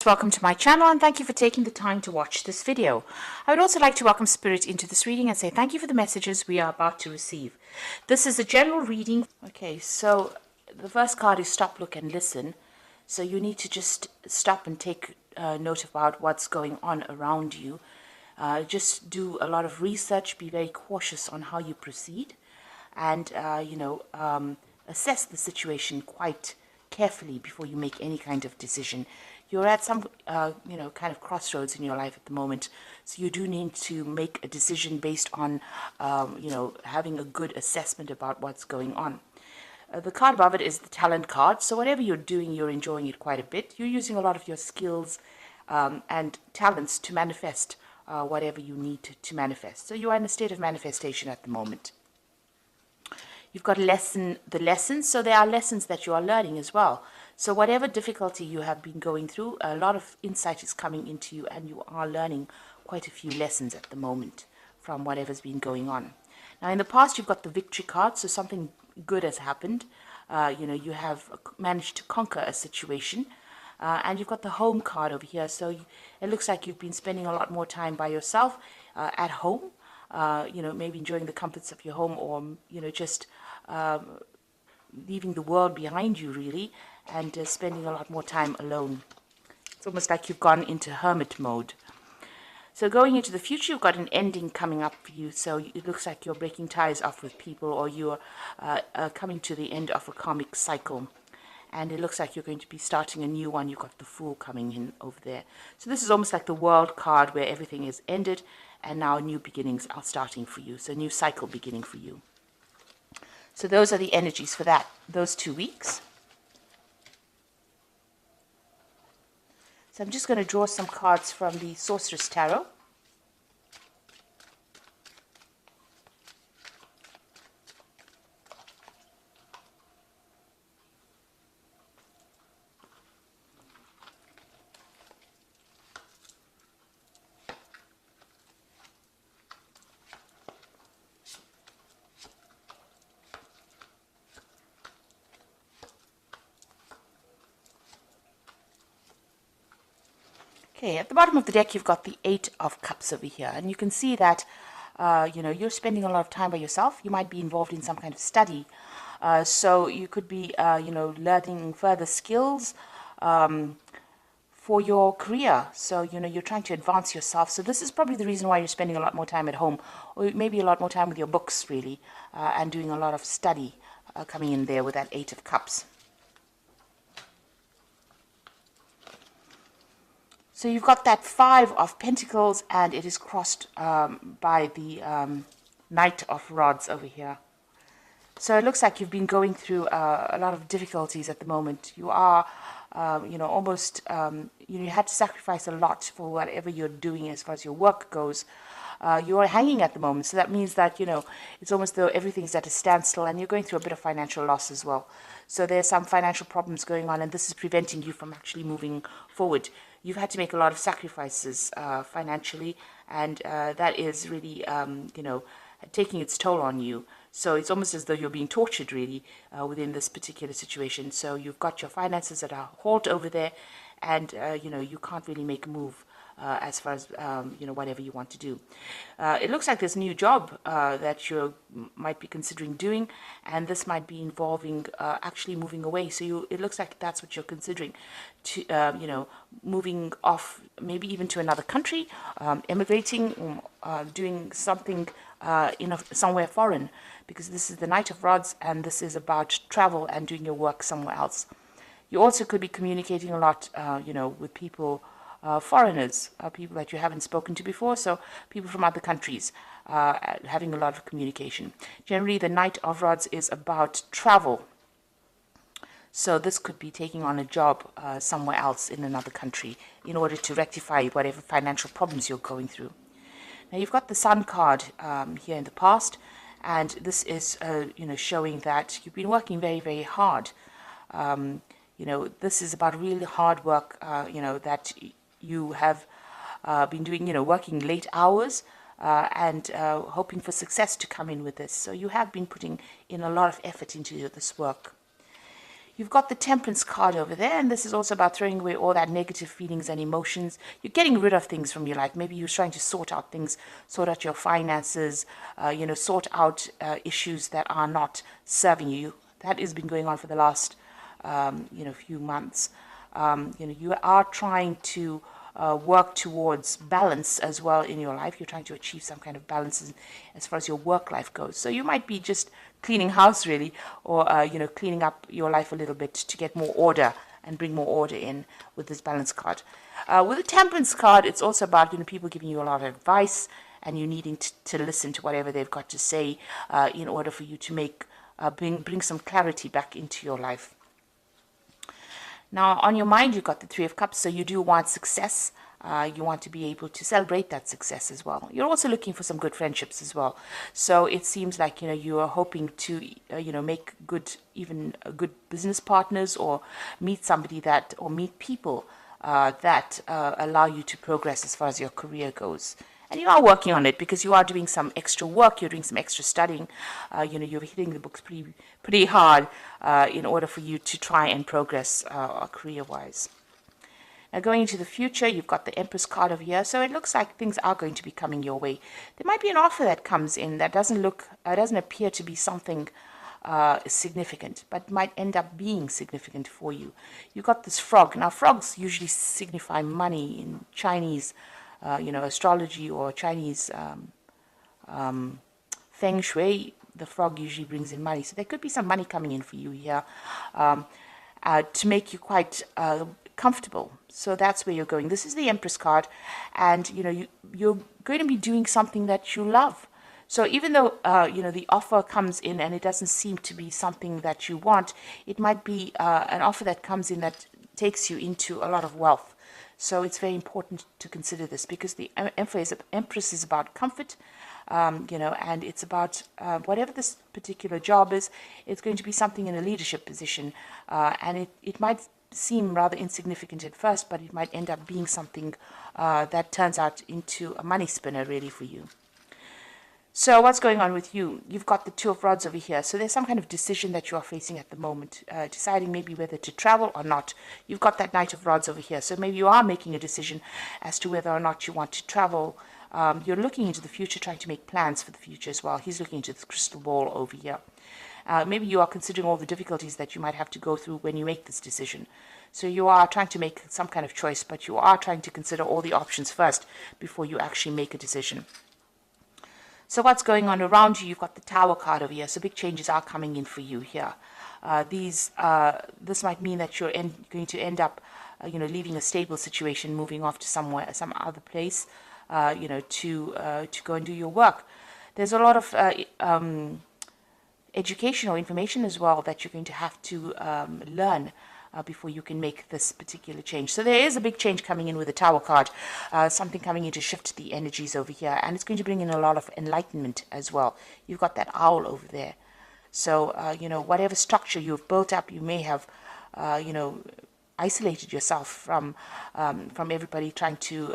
Welcome to my channel and thank you for taking the time to watch this video. I would also like to welcome Spirit into this reading and say thank you for the messages we are about to receive. This is a general reading. Okay, so the first card is stop, look and listen. So you need to just stop and take note about what's going on around you. Just do a lot of research, be very cautious on how you proceed and, assess the situation quite carefully before you make any kind of decision. You're at some, kind of crossroads in your life at the moment. So you do need to make a decision based on, having a good assessment about what's going on. The card above it is the talent card. So whatever you're doing, you're enjoying it quite a bit. You're using a lot of your skills and talents to manifest whatever you need to manifest. So you are in a state of manifestation at the moment. You've got the lessons, so there are lessons that you are learning as well. So whatever difficulty you have been going through, a lot of insight is coming into you and you are learning quite a few lessons at the moment from whatever's been going on. Now in the past you've got the victory card, so something good has happened. You have managed to conquer a situation. And you've got the home card over here, so it looks like you've been spending a lot more time by yourself at home. Maybe enjoying the comforts of your home or, just leaving the world behind you really and spending a lot more time alone. It's almost like you've gone into hermit mode. So going into the future, you've got an ending coming up for you. So it looks like you're breaking ties off with people or you're coming to the end of a karmic cycle. And it looks like you're going to be starting a new one. You've got the Fool coming in over there. So this is almost like the World card where everything is ended and now new beginnings are starting for you. So a new cycle beginning for you. So those are the energies for those 2 weeks. So I'm just going to draw some cards from the Sorceress Tarot. Okay, at the bottom of the deck, you've got the Eight of Cups over here. And you can see that, you're spending a lot of time by yourself. You might be involved in some kind of study. So you could be, learning further skills for your career. So, you're trying to advance yourself. So this is probably the reason why you're spending a lot more time at home. Or maybe a lot more time with your books, really. And doing a lot of study coming in there with that Eight of Cups. So you've got that Five of Pentacles and it is crossed by the Knight of Rods over here. So it looks like you've been going through a lot of difficulties at the moment. You are, almost, you had to sacrifice a lot for whatever you're doing as far as your work goes. You are hanging at the moment, so that means that, it's almost though everything's at a standstill and you're going through a bit of financial loss as well. So there's some financial problems going on and this is preventing you from actually moving forward. You've had to make a lot of sacrifices financially and that is really, taking its toll on you. So it's almost as though you're being tortured really within this particular situation. So you've got your finances at a halt over there and, you can't really make a move. As far as, whatever you want to do. It looks like there's a new job that you might be considering doing, and this might be involving actually moving away. So it looks like that's what you're considering, to, moving off, maybe even to another country, immigrating, doing something somewhere foreign, because this is the Knight of Rods, and this is about travel and doing your work somewhere else. You also could be communicating a lot, with people, foreigners, people that you haven't spoken to before, so people from other countries, having a lot of communication. Generally, the Knight of Rods is about travel. So this could be taking on a job somewhere else in another country in order to rectify whatever financial problems you're going through. Now you've got the Sun card here in the past, and this is, showing that you've been working very, very hard. This is about really hard work, that you have been doing, working late hours and hoping for success to come in with this. So you have been putting in a lot of effort into this work. You've got the Temperance card over there, and this is also about throwing away all that negative feelings and emotions. You're getting rid of things from your life. Maybe you're trying to sort out things, sort out your finances, sort out issues that are not serving you. That has been going on for the last, few months. You are trying to work towards balance as well in your life. You're trying to achieve some kind of balance as far as your work life goes. So you might be just cleaning house really, or cleaning up your life a little bit to get more order and bring more order in with this balance card. With the Temperance card, it's also about people giving you a lot of advice, and you needing to listen to whatever they've got to say in order for you to bring some clarity back into your life. Now, on your mind, you've got the Three of Cups, so you do want success. You want to be able to celebrate that success as well. You're also looking for some good friendships as well. So it seems like, you are hoping to, make good business partners, or meet people that allow you to progress as far as your career goes. And you are working on it because you are doing some extra work, you're doing some extra studying, you're hitting the books pretty hard in order for you to try and progress career-wise. Now, going into the future, you've got the Empress card over here, so it looks like things are going to be coming your way. There might be an offer that comes in that doesn't appear to be something significant, but might end up being significant for you. You've got this frog. Now, frogs usually signify money in Chinese astrology or Chinese feng shui. The frog usually brings in money. So there could be some money coming in for you here to make you quite comfortable. So that's where you're going. This is the Empress card, and you're going to be doing something that you love. So even though the offer comes in and it doesn't seem to be something that you want, it might be an offer that comes in that takes you into a lot of wealth. So it's very important to consider this, because the Empress is about comfort, and it's about whatever this particular job is. It's going to be something in a leadership position, and it might seem rather insignificant at first, but it might end up being something that turns out into a money spinner really for you. So what's going on with you? You've got the Two of Rods over here. So there's some kind of decision that you are facing at the moment, deciding maybe whether to travel or not. You've got that Knight of Rods over here. So maybe you are making a decision as to whether or not you want to travel. You're looking into the future, trying to make plans for the future as well. He's looking into the crystal ball over here. Maybe you are considering all the difficulties that you might have to go through when you make this decision. So you are trying to make some kind of choice, but you are trying to consider all the options first before you actually make a decision. So what's going on around you? You've got the Tower card over here. So big changes are coming in for you here. This might mean that you're going to end up, leaving a stable situation, moving off to some other place, to go and do your work. There's a lot of educational information as well that you're going to have to learn before you can make this particular change. So there is a big change coming in with the Tower card, something coming in to shift the energies over here, and it's going to bring in a lot of enlightenment as well. You've got that owl over there. So, whatever structure you've built up, you may have, isolated yourself from everybody trying to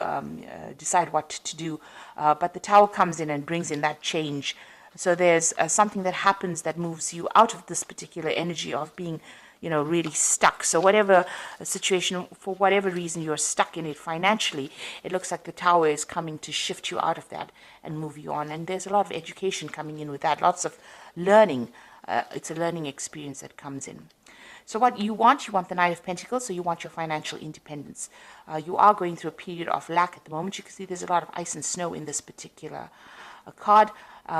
decide what to do. But the Tower comes in and brings in that change. So there's something that happens that moves you out of this particular energy of being really stuck. So whatever situation, for whatever reason you're stuck in it financially, it looks like the Tower is coming to shift you out of that and move you on. And there's a lot of education coming in with that, lots of learning. It's a learning experience that comes in. So what you want the Knight of Pentacles, so you want your financial independence. You are going through a period of lack at the moment. You can see there's a lot of ice and snow in this particular card.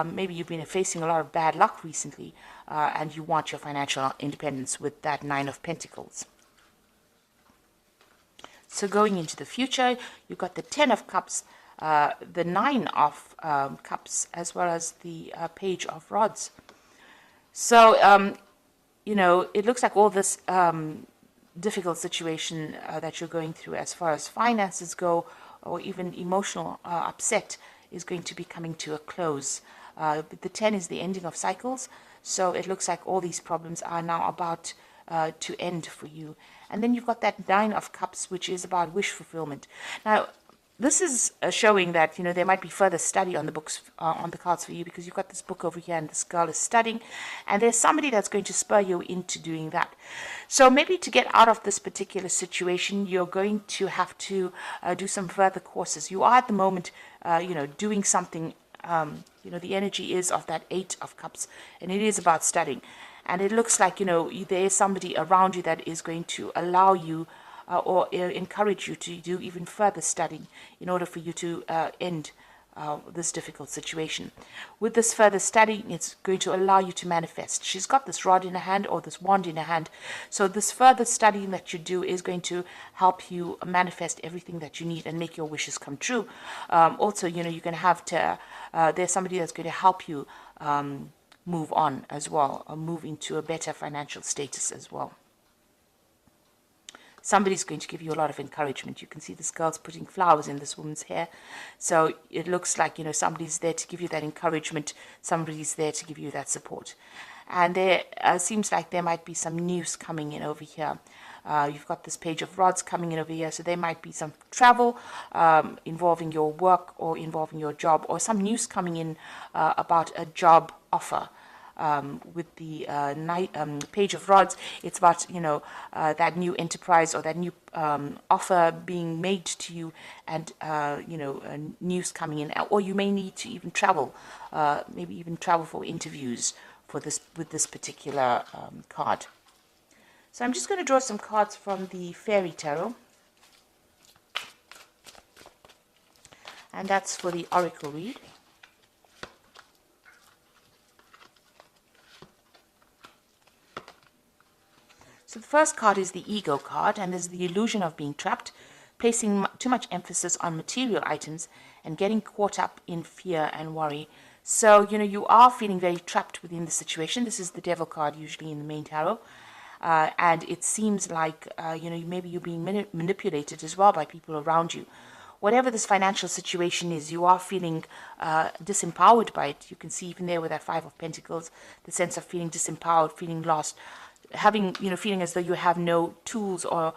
Maybe you've been facing a lot of bad luck recently, and you want your financial independence with that Nine of Pentacles. So going into the future, you've got the Ten of Cups, the Nine of Cups, as well as the Page of Rods. So, it looks like all this difficult situation that you're going through as far as finances go, or even emotional upset, is going to be coming to a close. The 10 is the ending of cycles, so it looks like all these problems are now about to end for you. And then you've got that Nine of Cups, which is about wish fulfillment. Now, this is showing that, there might be further study on the books, on the cards for you, because you've got this book over here and this girl is studying, and there's somebody that's going to spur you into doing that. So maybe to get out of this particular situation, you're going to have to do some further courses. You are at the moment, doing something. The energy is of that Eight of Cups, and it is about studying. And it looks like, there is somebody around you that is going to allow you or encourage you to do even further studying in order for you to end this difficult situation. With this further studying, it's going to allow you to manifest. She's got this rod in her hand or this wand in her hand. So this further studying that you do is going to help you manifest everything that you need and make your wishes come true. Also, you're going to have to, there's somebody that's going to help you move on as well, or move into a better financial status as well. Somebody's going to give you a lot of encouragement. You can see this girl's putting flowers in this woman's hair. So it looks like, somebody's there to give you that encouragement. Somebody's there to give you that support. And there seems like there might be some news coming in over here. You've got this Page of Rods coming in over here. So there might be some travel involving your work or involving your job, or some news coming in about a job offer. With the Page of Rods, it's about, that new enterprise or that new offer being made to you, and, news coming in. Or you may need to even travel, maybe even travel for interviews for this, with this particular card. So I'm just going to draw some cards from the Fairy Tarot. And that's for the Oracle read. So the first card is the Ego card, and this is the illusion of being trapped, placing too much emphasis on material items and getting caught up in fear and worry. So, you are feeling very trapped within the situation. This is the Devil card usually in the main tarot. And it seems like, maybe you're being manipulated as well by people around you. Whatever this financial situation is, you are feeling disempowered by it. You can see even there with that Five of Pentacles, the sense of feeling disempowered, feeling lost, having, feeling as though you have no tools, or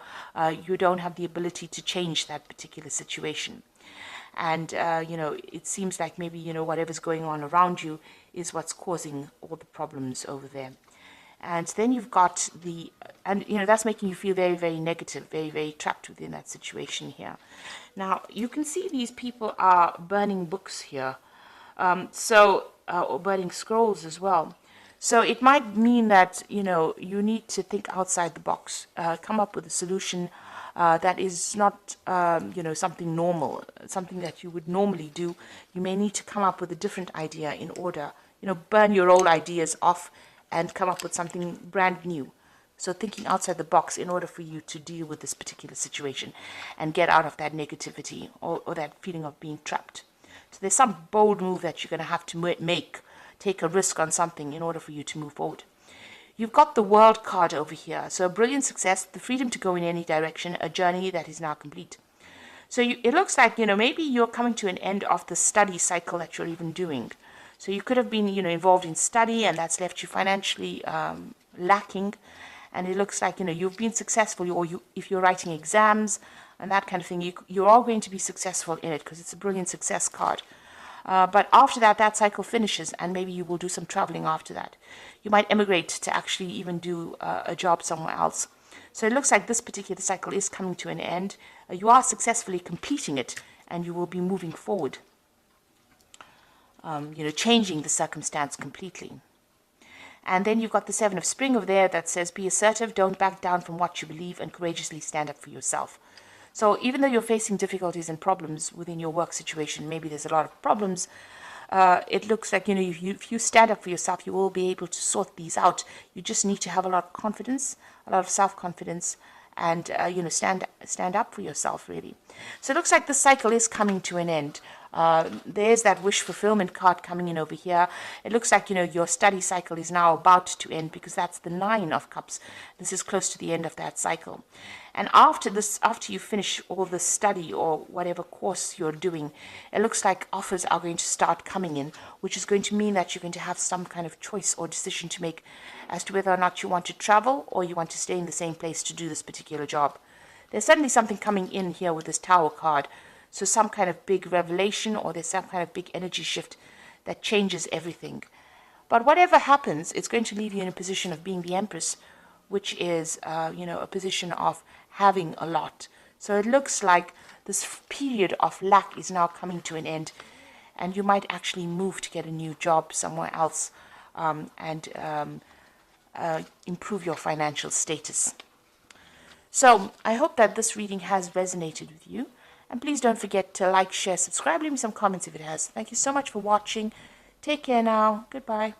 you don't have the ability to change that particular situation. And, it seems like maybe, whatever's going on around you is what's causing all the problems over there. And then you've got that's making you feel very, very negative, very, very trapped within that situation here. Now, you can see these people are burning books here, or burning scrolls as well. So it might mean that, you need to think outside the box, come up with a solution that is not, something normal, something that you would normally do. You may need to come up with a different idea in order, burn your old ideas off and come up with something brand new. So thinking outside the box in order for you to deal with this particular situation and get out of that negativity or that feeling of being trapped. So there's some bold move that you're going to have to make. Take a risk on something in order for you to move forward. You've got the World card over here. So a brilliant success, the freedom to go in any direction, a journey that is now complete. So it looks like, maybe you're coming to an end of the study cycle that you're even doing. So you could have been, involved in study, and that's left you financially lacking. And it looks like, you've been successful, or if you're writing exams and that kind of thing, you are going to be successful in it because it's a brilliant success card. But after that cycle finishes, and maybe you will do some traveling after that. You might emigrate to actually even do a job somewhere else. So it looks like this particular cycle is coming to an end. You are successfully completing it, and you will be moving forward. Changing the circumstance completely. And then you've got the Seven of Spring over there that says, be assertive, don't back down from what you believe, and courageously stand up for yourself. So even though you're facing difficulties and problems within your work situation, maybe there's a lot of problems, it looks like, if you stand up for yourself, you will be able to sort these out. You just need to have a lot of confidence, a lot of self-confidence, and, stand up for yourself, really. So it looks like the cycle is coming to an end. There's that wish fulfillment card coming in over here. It looks like, your study cycle is now about to end, because that's the Nine of Cups. This is close to the end of that cycle. And after you finish all the study or whatever course you're doing, it looks like offers are going to start coming in, which is going to mean that you're going to have some kind of choice or decision to make as to whether or not you want to travel or you want to stay in the same place to do this particular job. There's certainly something coming in here with this Tower card. So some kind of big revelation, or there's some kind of big energy shift that changes everything. But whatever happens, it's going to leave you in a position of being the Empress, which is, a position of having a lot. So it looks like this period of lack is now coming to an end, and you might actually move to get a new job somewhere else, and improve your financial status. So I hope that this reading has resonated with you. And please don't forget to like, share, subscribe, leave me some comments if it has. Thank you so much for watching. Take care now. Goodbye.